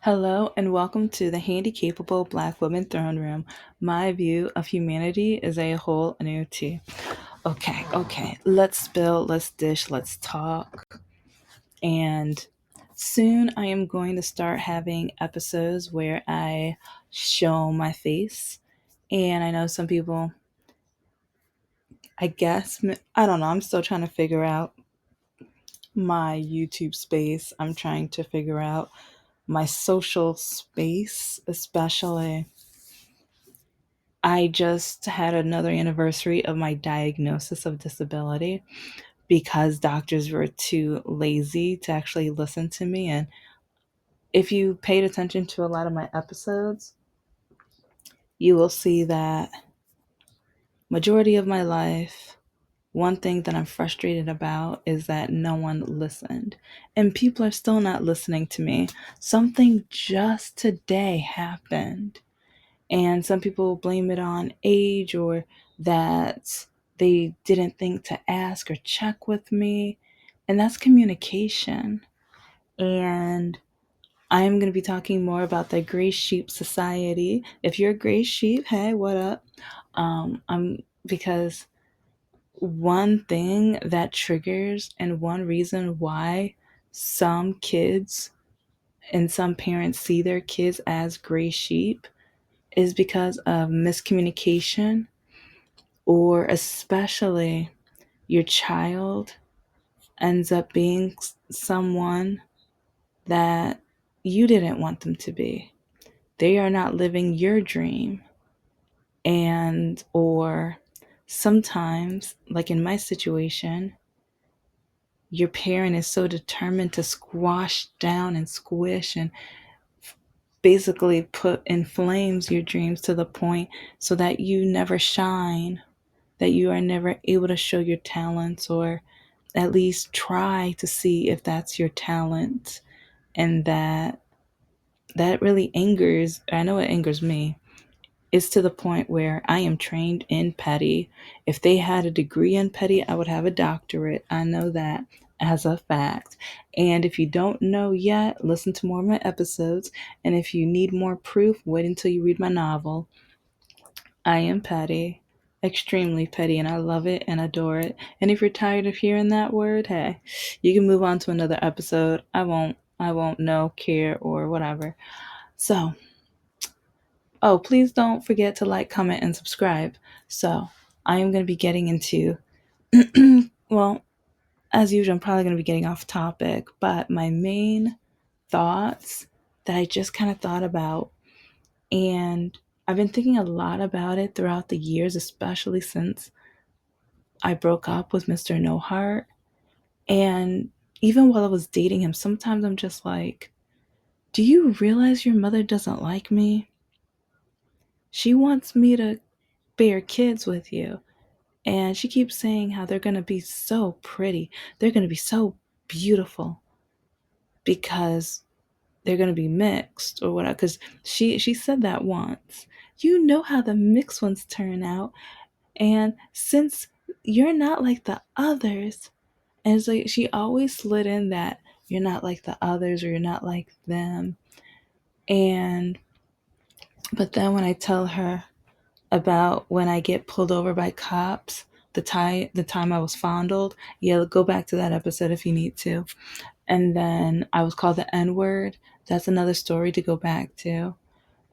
Hello and welcome to the Handicapable Black Women Throne Room. My view of humanity is a whole new tea. Okay. Let's spill, let's dish, let's talk. And soon I am going to start having episodes where I show my face. And I know some people, I don't know, I'm still trying to figure out my YouTube space. I'm trying to figure out my social space, especially. I just had another anniversary of my diagnosis of disability because doctors were too lazy to actually listen to me. And if you paid attention to a lot of my episodes, you will see that majority of my life, one thing that I'm frustrated about is that no one listened. And people are still not listening to me. Something just today happened. And some people blame it on age or that they didn't think to ask or check with me. And that's communication. And I'm going to be talking more about the Gray Sheep Society. If you're a Gray Sheep, hey, what up? I'm because one thing that triggers and one reason why some kids and some parents see their kids as gray sheep is because of miscommunication, or especially your child ends up being someone that you didn't want them to be. They are not living your dream. And, or sometimes, like in my situation, your parent is so determined to squash down and squish and basically put in flames your dreams to the point so that you never shine, that you are never able to show your talents or at least try to see if that's your talent. And that really angers, I know it angers me. It's to the point where I am trained in petty. If they had a degree in petty, I would have a doctorate. I know that as a fact. And if you don't know yet, listen to more of my episodes. And if you need more proof, wait until you read my novel. I am petty, extremely petty, and I love it and adore it. And if you're tired of hearing that word, hey, you can move on to another episode. I won't know, care, or whatever. So, oh, please don't forget to like, comment, and subscribe. So, I am going to be getting into, well, as usual, I'm probably going to be getting off topic, but my main thoughts that I just kind of thought about, and I've been thinking a lot about it throughout the years, especially since I broke up with Mr. No Heart. And even while I was dating him, sometimes I'm just like, do you realize your mother doesn't like me? She wants me to bear kids with you. And she keeps saying how they're going to be so pretty. They're going to be so beautiful because they're going to be mixed or whatever. Because she said that once. You know how the mixed ones turn out. And since you're not like the others, and it's like she always slid in that you're not like the others or you're not like them. And but then when I tell her about when I get pulled over by cops, the time I was fondled, yeah, go back to that episode if you need to. And then I was called the N-word. That's another story to go back to.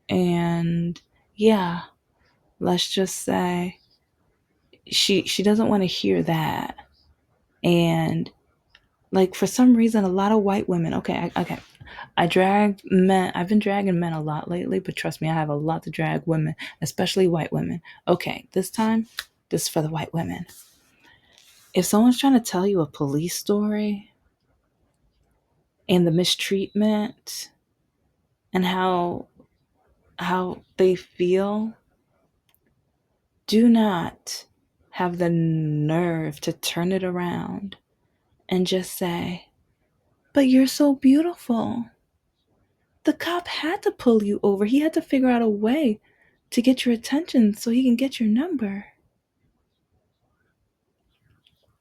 And yeah, let's just say she doesn't want to hear that. And like for some reason a lot of white women, okay, I've been dragging men a lot lately, but trust me, I have a lot to drag women, especially white women. Okay, this is for the white women. If someone's trying to tell you a police story and the mistreatment and how they feel, do not have the nerve to turn it around and just say, but you're so beautiful. The cop had to pull you over. He had to figure out a way to get your attention so he can get your number.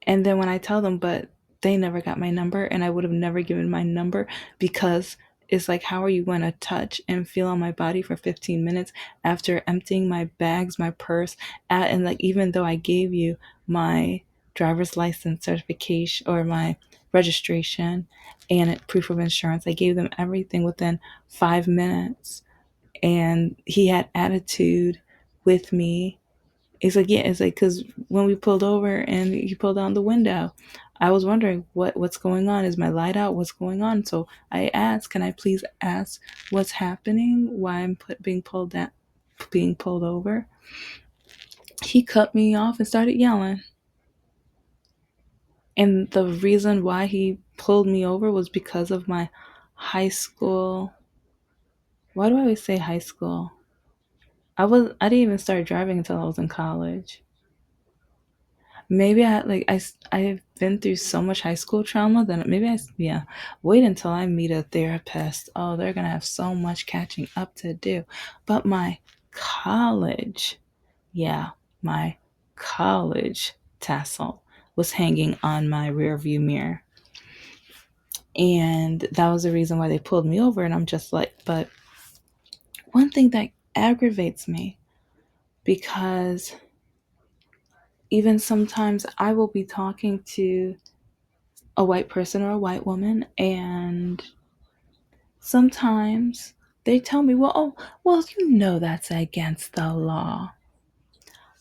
And then when I tell them, but they never got my number and I would have never given my number because It's like, how are you going to touch and feel on my body for 15 minutes after emptying my bags, my purse, and like, even though I gave you my driver's license certification or my registration and proof of insurance, I gave them everything within 5 minutes. And he had attitude with me. It's like, yeah, it's like, because when we pulled over and he pulled down the window, I was wondering what's going on. Is my light out? What's going on? So I asked, can I please ask what's happening? Why I'm being pulled over? He cut me off and started yelling. And the reason why he pulled me over was because of my high school. Why do I always say high school? I didn't even start driving until I was in college. Maybe I've been through so much high school trauma that maybe yeah, wait until I meet a therapist. Oh, they're gonna have so much catching up to do. But my college, yeah, my college tassel was hanging on my rear view mirror. And that was the reason why they pulled me over. And I'm just like, but one thing that aggravates me, because even sometimes I will be talking to a white person or a white woman, and sometimes they tell me, well, oh, well, you know that's against the law.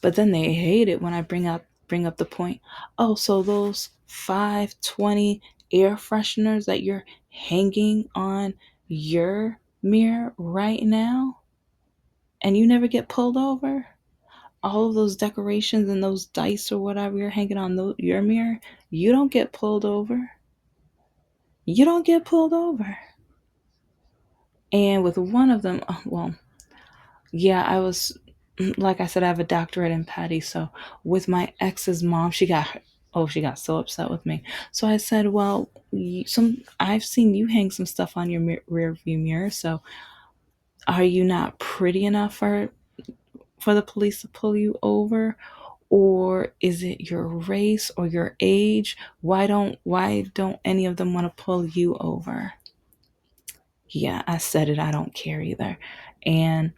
But then they hate it when I bring up the point. Oh, so those 520 air fresheners that you're hanging on your mirror right now, and you never get pulled over? All of those decorations and those dice or whatever you're hanging on your mirror, you don't get pulled over. You don't get pulled over. And with one of them, well, yeah, I was, like I said, I have a doctorate in petty. So with my ex's mom, she got so upset with me. So I said, well, I've seen you hang some stuff on your rear view mirror. So are you not pretty enough for the police to pull you over? Or is it your race or your age? Why don't any of them want to pull you over? Yeah, I said it. I don't care either. And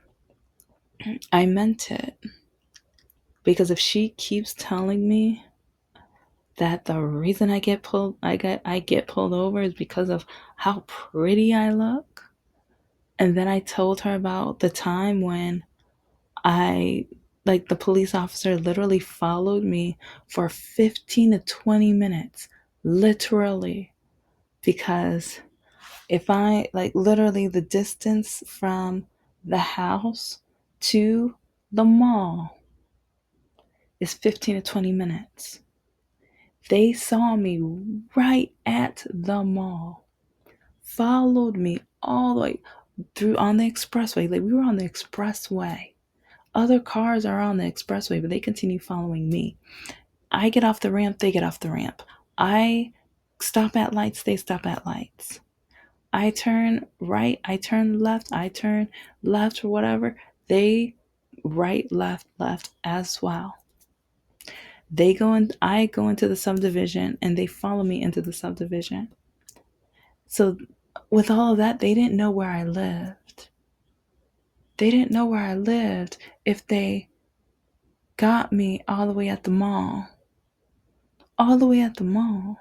I meant it. Because if she keeps telling me that the reason I get pulled over is because of how pretty I look, and then I told her about the time when I like the police officer literally followed me for 15 to 20 minutes, literally, because if I like literally the distance from the house to the mall is 15 to 20 minutes. They saw me right at the mall, followed me all the way through on the expressway. Like, we were on the expressway. Other cars are on the expressway, but they continue following me. I get off the ramp, they get off the ramp. I stop at lights, they stop at lights. I turn right, I turn left, I turn left or whatever. They right, left as well. I go into the subdivision and they follow me into the subdivision. So with all of that, they didn't know where I lived. They didn't know where I lived if they got me all the way at the mall. All the way at the mall.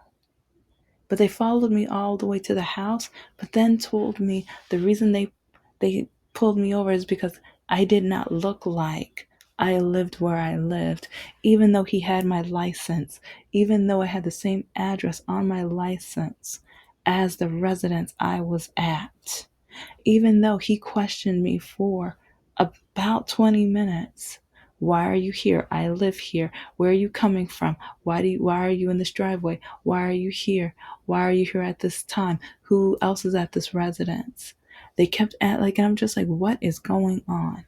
But they followed me all the way to the house, but then told me the reason they pulled me over is because I did not look like I lived where I lived, even though he had my license, even though I had the same address on my license as the residence I was at, even though he questioned me for about 20 minutes. Why are you here? I live here. Where are you coming from? Why are you in this driveway? Why are you here? Why are you here at this time? Who else is at this residence? They kept at like, and I'm just like, what is going on?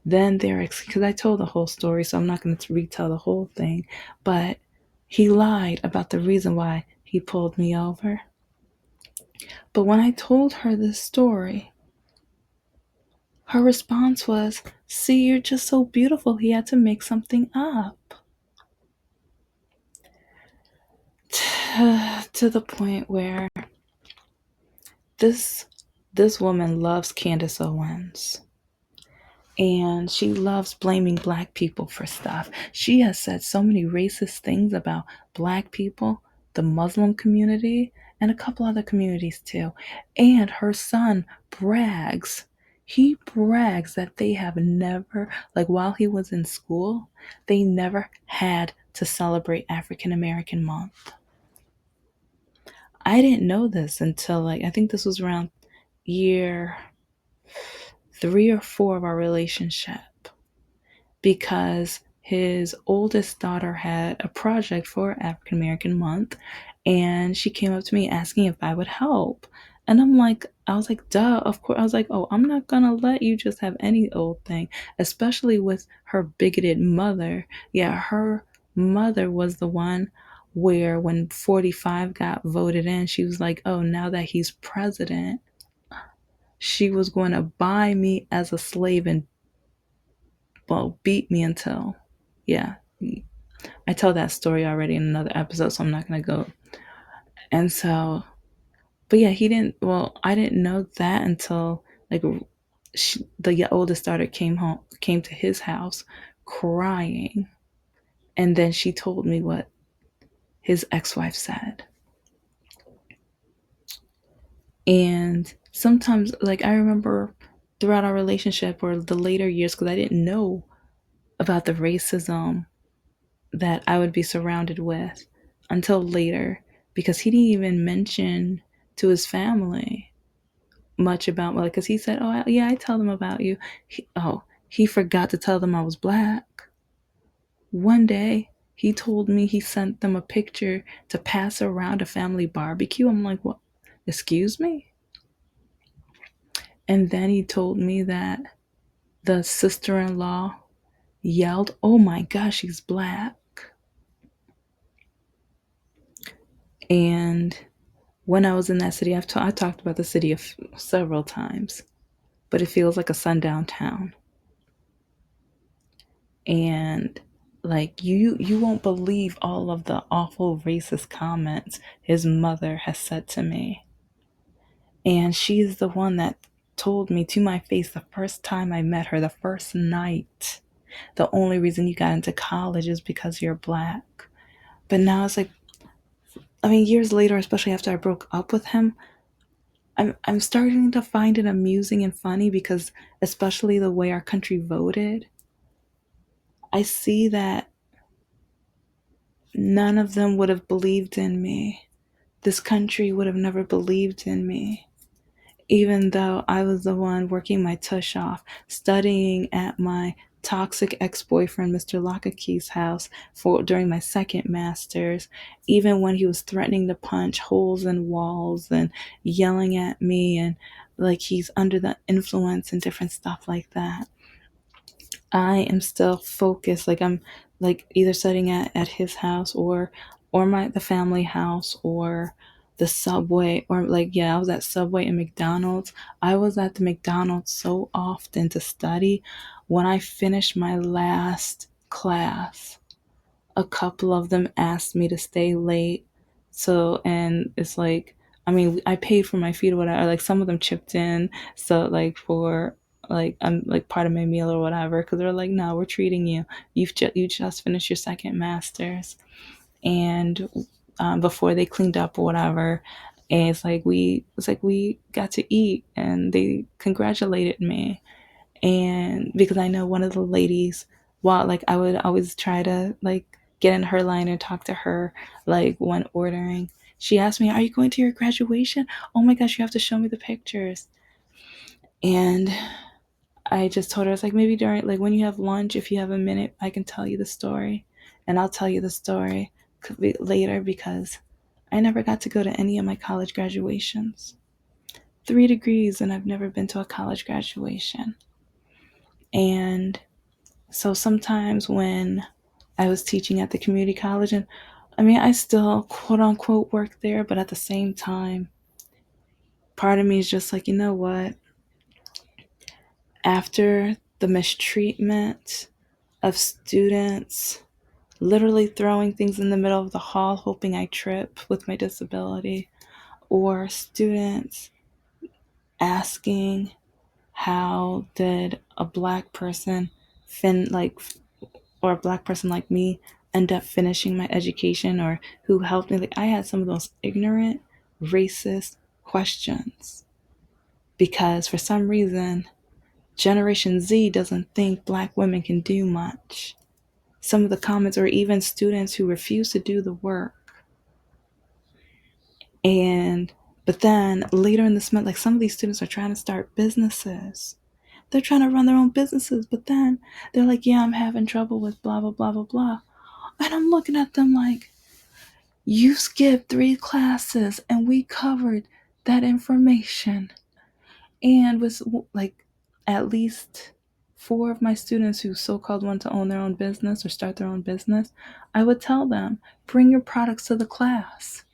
Then because I told the whole story, so I'm not going to retell the whole thing, but he lied about the reason why he pulled me over. But when I told her this story, her response was, see, you're just so beautiful. He had to make something up. To the point where this This woman loves Candace Owens, and she loves blaming black people for stuff. She has said so many racist things about black people, the Muslim community, and a couple other communities too. And her son brags. He brags that they have never, like while he was in school, they never had to celebrate African American Month. I didn't know this until like I think this was around year 3 or 4 of our relationship, because his oldest daughter had a project for African American Month, and she came up to me asking if I would help. And I was like, duh, of course. I was like, oh, I'm not gonna let you just have any old thing, especially with her bigoted mother. Yeah, her mother was the one where when 45 got voted in, she was like, oh, now that he's president, she was going to buy me as a slave and, well, beat me until, yeah. I tell that story already in another episode, so I'm not going to go. And so, but yeah, he didn't, well, I didn't know that until like the oldest daughter came to his house crying. And then she told me what his ex wife said. And sometimes, like, I remember throughout our relationship or the later years, because I didn't know about the racism that I would be surrounded with until later, because he didn't even mention to his family much about, like, because he said, oh, yeah, I tell them about you. He forgot to tell them I was black. One day, he told me he sent them a picture to pass around a family barbecue. I'm like, what? Excuse me? And then he told me that the sister in law yelled, oh my gosh, she's black. And when I was in that city, I talked about the city several times, but it feels like a sundown town. And like you won't believe all of the awful racist comments his mother has said to me. And she's the one that told me to my face the first time I met her, the first night, the only reason you got into college is because you're black. But now it's like, I mean, years later, especially after I broke up with him, I'm starting to find it amusing and funny because, especially the way our country voted, I see that none of them would have believed in me. This country would have never believed in me, even though I was the one working my tush off, studying at my toxic ex-boyfriend Mr. Lakaki's house for during my second master's, even when he was threatening to punch holes in walls and yelling at me and like he's under the influence and different stuff like that. I am still focused. Like I'm like either studying at his house or the family house or the Subway, or like, yeah, I was at Subway and McDonald's. I was at the McDonald's so often to study. When I finished my last class, a couple of them asked me to stay late. So, and it's like, I mean, I paid for my feet or whatever. Like some of them chipped in. So, like for like I'm like part of my meal or whatever, because they're like, no, we're treating you. You just finished your second master's, and before they cleaned up or whatever. And it's like we got to eat, and they congratulated me, and because I know one of the ladies, while like I would always try to like get in her line and talk to her like when ordering. She asked me, "Are you going to your graduation? Oh my gosh, you have to show me the pictures." And I just told her, it's like maybe during like when you have lunch, if you have a minute, I can tell you the story, and I'll tell you the story later because I never got to go to any of my college graduations. 3 degrees, and I've never been to a college graduation. And so sometimes when I was teaching at the community college, and I mean, I still quote unquote work there, but at the same time, part of me is just like, you know what? After the mistreatment of students literally throwing things in the middle of the hall, hoping I trip with my disability, or students asking how did a black person fin like or a black person like me end up finishing my education, or who helped me. Like, I had some of those ignorant, racist questions because for some reason Generation Z doesn't think black women can do much. Some of the comments, or even students who refuse to do the work. And but then later in the semester, like, some of these students are trying to start businesses. They're trying to run their own businesses, but then they're like, yeah, I'm having trouble with blah blah blah blah blah. And I'm looking at them like, you skipped 3 classes and we covered that information. And with like at least 4 of my students who so-called want to own their own business or start their own business, I would tell them, bring your products to the class.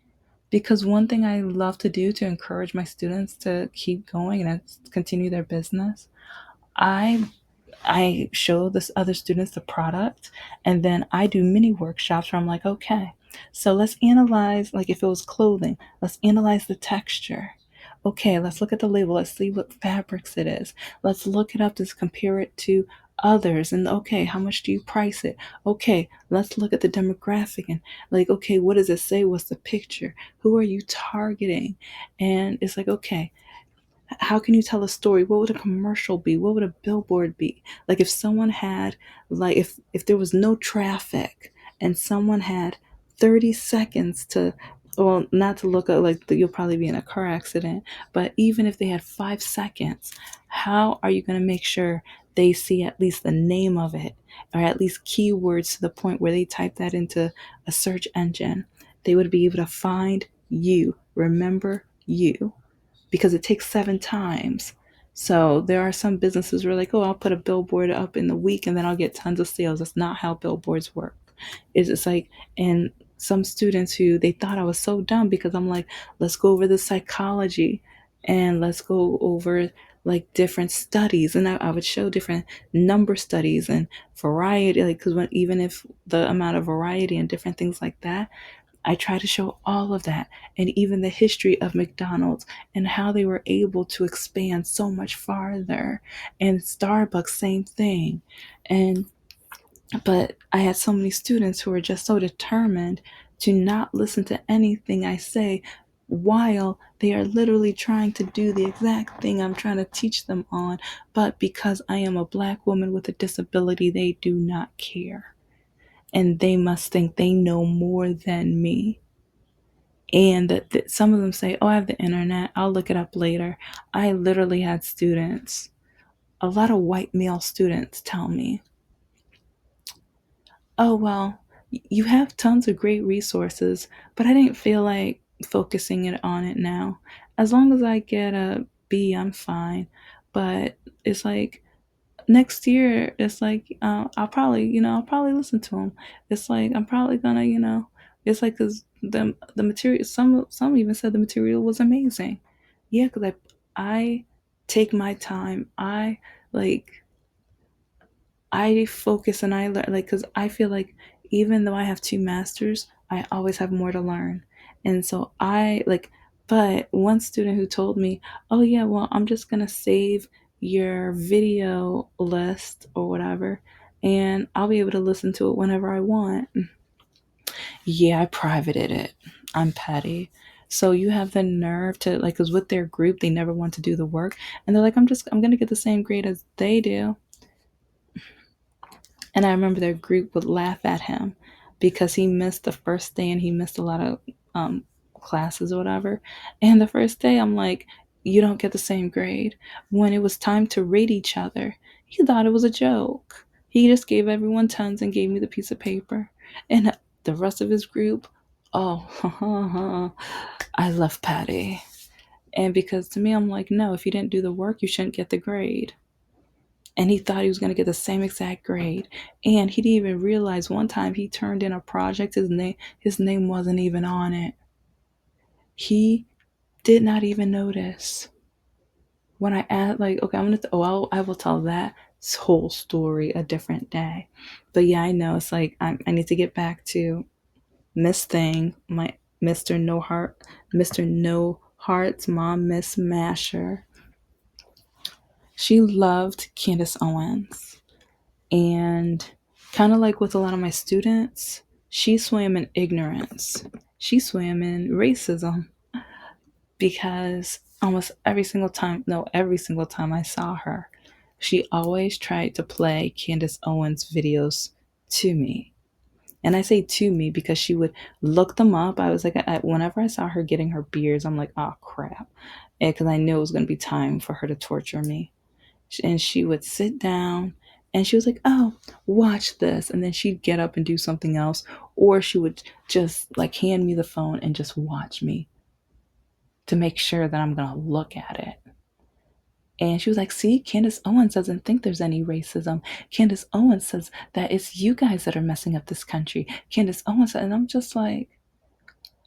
Because one thing I love to do to encourage my students to keep going and continue their business, I I show this other students the product, and then I do mini workshops where I'm like, okay, so let's analyze, like, if it was clothing, let's analyze the texture. Okay, let's look at the label. Let's see what fabrics it is. Let's look it up to compare it to others. And okay, how much do you price it? Okay, let's look at the demographic and, like, okay, what does it say? What's the picture? Who are you targeting? And it's like, okay, how can you tell a story? What would a commercial be? What would a billboard be? Like, if someone had, like, if there was no traffic and someone had 30 seconds to, well, not to look at, like, you'll probably be in a car accident, but even if they had 5 seconds, how are you going to make sure they see at least the name of it, or at least keywords to the point where they type that into a search engine? They would be able to find you, remember you, because it takes 7 times. So there are some businesses where, like, oh, I'll put a billboard up in the week and then I'll get tons of sales. That's not how billboards work. It's just like, and some students who, they thought I was so dumb because I'm like, let's go over the psychology and let's go over, like, different studies. And I would show different number studies and variety, like, because even if the amount of variety and different things like that, I try to show all of that, and even the history of McDonald's and how they were able to expand so much farther. And Starbucks, same thing. And but I had so many students who were just so determined to not listen to anything I say, while they are literally trying to do the exact thing I'm trying to teach them on. But because I am a black woman with a disability, they do not care. And they must think they know more than me. And that some of them say, oh, I have the internet, I'll look it up later. I literally had students, a lot of white male students, tell me, oh, well, you have tons of great resources, but I didn't feel like focusing it on it now. As long as I get a B, I'm fine. But it's like, next year, it's like, I'll probably, I'll probably listen to them. It's like, I'm probably gonna, it's like, because the material, some even said the material was amazing. Yeah, because I take my time. Like I focus and I learn, like, because I feel like even though I have 2 masters, I always have more to learn. And so I like, but one student who told me, oh, yeah, well, I'm just going to save your video list or whatever, and I'll be able to listen to it whenever I want. Yeah, I privated it. I'm petty. So you have the nerve to, like, because with their group, they never want to do the work. And they're like, I'm going to get the same grade as they do. And I remember their group would laugh at him because he missed the first day and he missed a lot of classes or whatever. And the first day, I'm like, you don't get the same grade. When it was time to rate each other, he thought it was a joke. He just gave everyone tons and gave me the piece of paper. And the rest of his group, oh, I love Patty. And because to me, I'm like, no, if you didn't do the work, you shouldn't get the grade. And he thought he was going to get the same exact grade. And he didn't even realize one time he turned in a project, his name wasn't even on it. He did not even notice. When I asked, like, okay, I will tell that whole story a different day. But yeah, I know, it's like, I need to get back to Miss Thing, my Mr. No Heart's mom, Miss Masher. she loved Candace Owens. And kind of like with a lot of my students, she swam in ignorance. She swam in racism because almost every single time, no, every single time I saw her, she always tried to play Candace Owens videos to me. And I say to me because she would look them up. I was like, whenever I saw her getting her beards, I'm like, oh crap. Because I knew it was going to be time for her to torture me. And she would sit down and she was like, oh, watch this. And then she'd get up and do something else. Or she would just like hand me the phone and just watch me to make sure that I'm going to look at it. And she was like, see, Candace Owens doesn't think there's any racism. Candace Owens says that it's you guys that are messing up this country. Candace Owens, and I'm just like,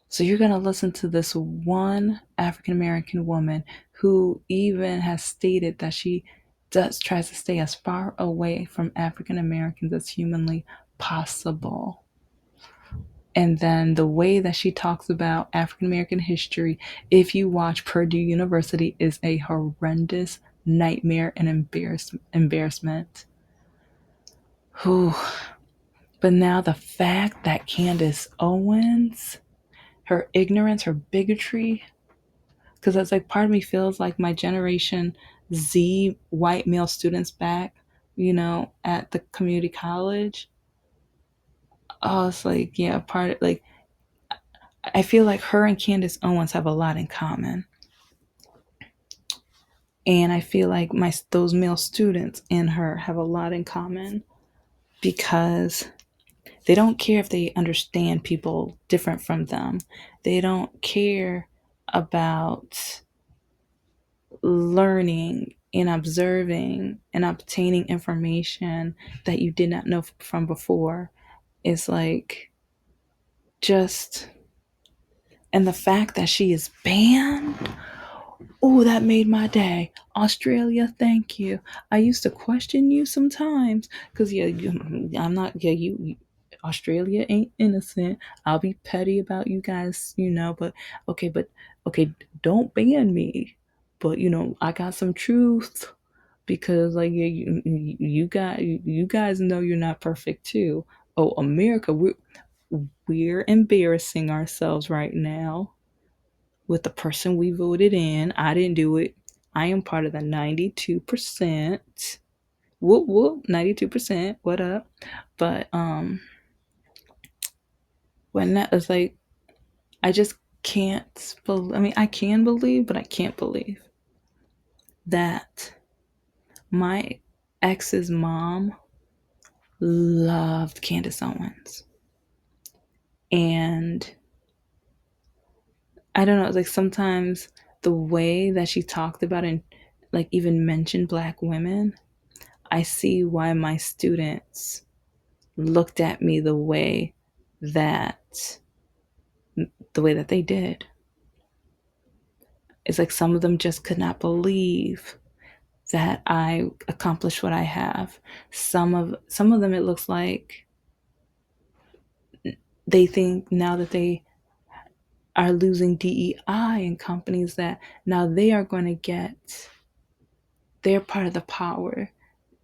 so you're going to listen to this one African American woman who even has stated that she tries to stay as far away from African Americans as humanly possible. And then the way that she talks about African American history, if you watch Purdue University, is a horrendous nightmare and embarrassment. Whew. But now the fact that Candace Owens, her ignorance, her bigotry, because it's like part of me feels like my generation Z white male students back, at the community college. Oh, it's like, yeah, part of like, I feel like her and Candace Owens have a lot in common. And I feel like those male students and her have a lot in common because they don't care if they understand people different from them. They don't care about learning and observing and obtaining information that you did not know from before. It's like just, and the fact that she is banned, oh, that made my day. Australia, thank you. I used to question you sometimes because, yeah, I'm not, yeah, Australia ain't innocent. I'll be petty about you guys, but okay, don't ban me. But, I got some truth because, like, yeah, you guys know you're not perfect too. Oh, America, we're embarrassing ourselves right now with the person we voted in. I didn't do it. I am part of the 92%. Whoop whoop, 92%. What up? But when that was like, I just can't believe, I mean, I can believe, but I can't believe that my ex's mom loved Candace Owens. And I don't know, it's like sometimes the way that she talked about and like even mentioned black women, I see why my students looked at me that the way that they did. It's like some of them just could not believe that I accomplished what I have. Some of them, it looks like they think now that they are losing DEI in companies that now they are going to get, they're part of the power.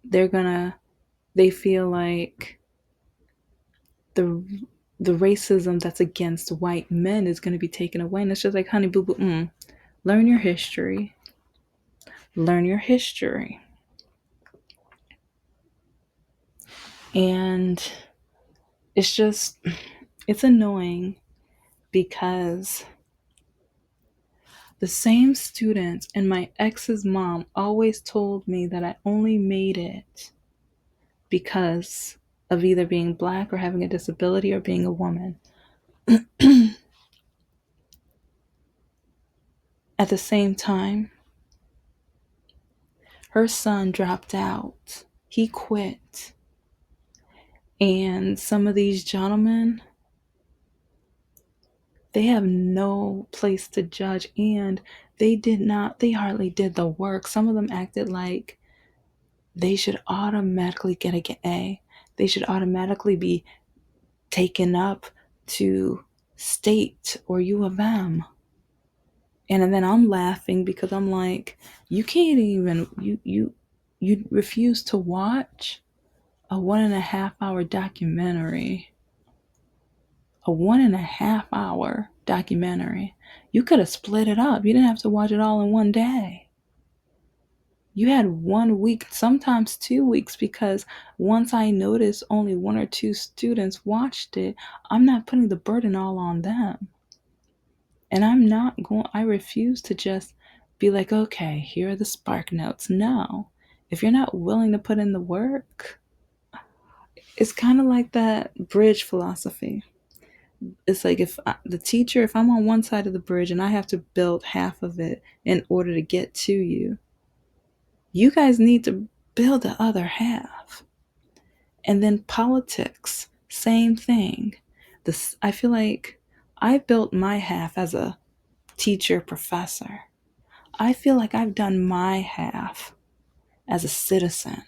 They feel like the the racism that's against white men is going to be taken away. And it's just like, honey, boo boo, learn your history. Learn your history. And it's annoying because the same students and my ex's mom always told me that I only made it because of either being black or having a disability or being a woman. At the same time, her son dropped out. He quit. And some of these gentlemen, they have no place to judge, and they hardly did the work. Some of them acted like they should automatically get an A. They should automatically be taken up to state or U of M. And then I'm laughing because I'm like, you can't even, You refuse to watch a 1.5 hour documentary. A 1.5 hour documentary. You could have split it up. You didn't have to watch it all in one day. You had 1 week, sometimes 2 weeks, because once I noticed only one or two students watched it, I'm not putting the burden all on them. And I refuse to just be like, okay, here are the spark notes. No. If you're not willing to put in the work, it's kind of like that bridge philosophy. It's like if I'm on one side of the bridge and I have to build half of it in order to get to you, you guys need to build the other half. And then politics, same thing. I feel like I built my half as a teacher, professor. I feel like I've done my half as a citizen.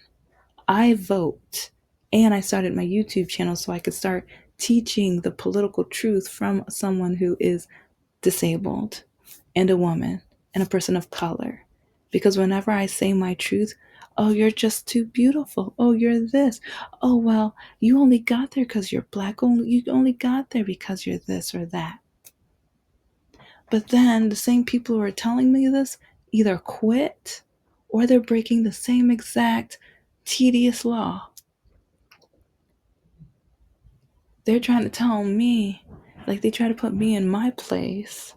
I vote, and I started my YouTube channel so I could start teaching the political truth from someone who is disabled and a woman and a person of color. Because whenever I say my truth, oh, you're just too beautiful. Oh, you're this. Oh, well, you only got there because you're black. You only got there because you're this or that. But then the same people who are telling me this either quit or they're breaking the same exact tedious law. They're trying to tell me, like they try to put me in my place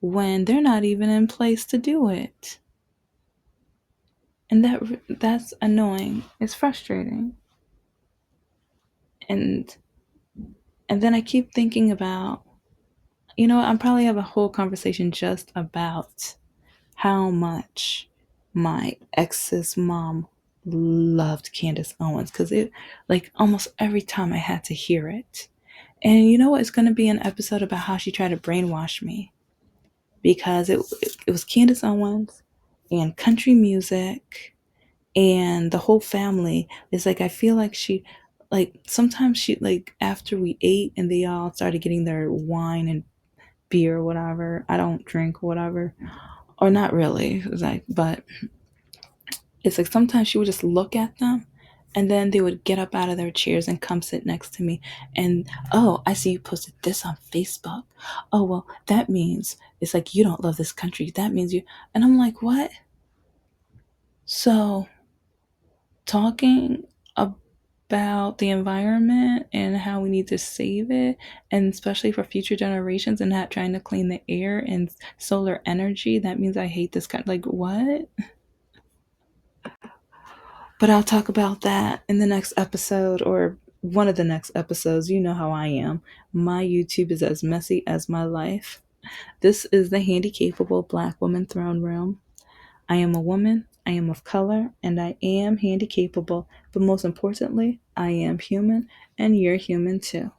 when they're not even in place to do it. And that's annoying. It's frustrating. And and then I keep thinking about, I probably have a whole conversation just about how much my ex's mom loved Candace Owens, because it, like, almost every time I had to hear it. And you know what? It's going to be an episode about how she tried to brainwash me, because it was Candace Owens and country music and the whole family. Is like, I feel like she, like, sometimes she, like, after we ate and they all started getting their wine and beer or whatever, I don't drink or whatever, or not really, like, but it's like sometimes she would just look at them and then they would get up out of their chairs and come sit next to me. And, oh, I see you posted this on Facebook. Oh, well, that means it's like you don't love this country. That means you. And I'm like, what? So, talking about the environment and how we need to save it, and especially for future generations, and not trying to clean the air and solar energy, that means I hate this country. Like, what? But I'll talk about that in the next episode, or one of the next episodes. You know how I am. My YouTube is as messy as my life. This is the Handicapable Black Woman Throne Room. I am a woman, I am of color, and I am handicapable. But most importantly, I am human, and you're human too.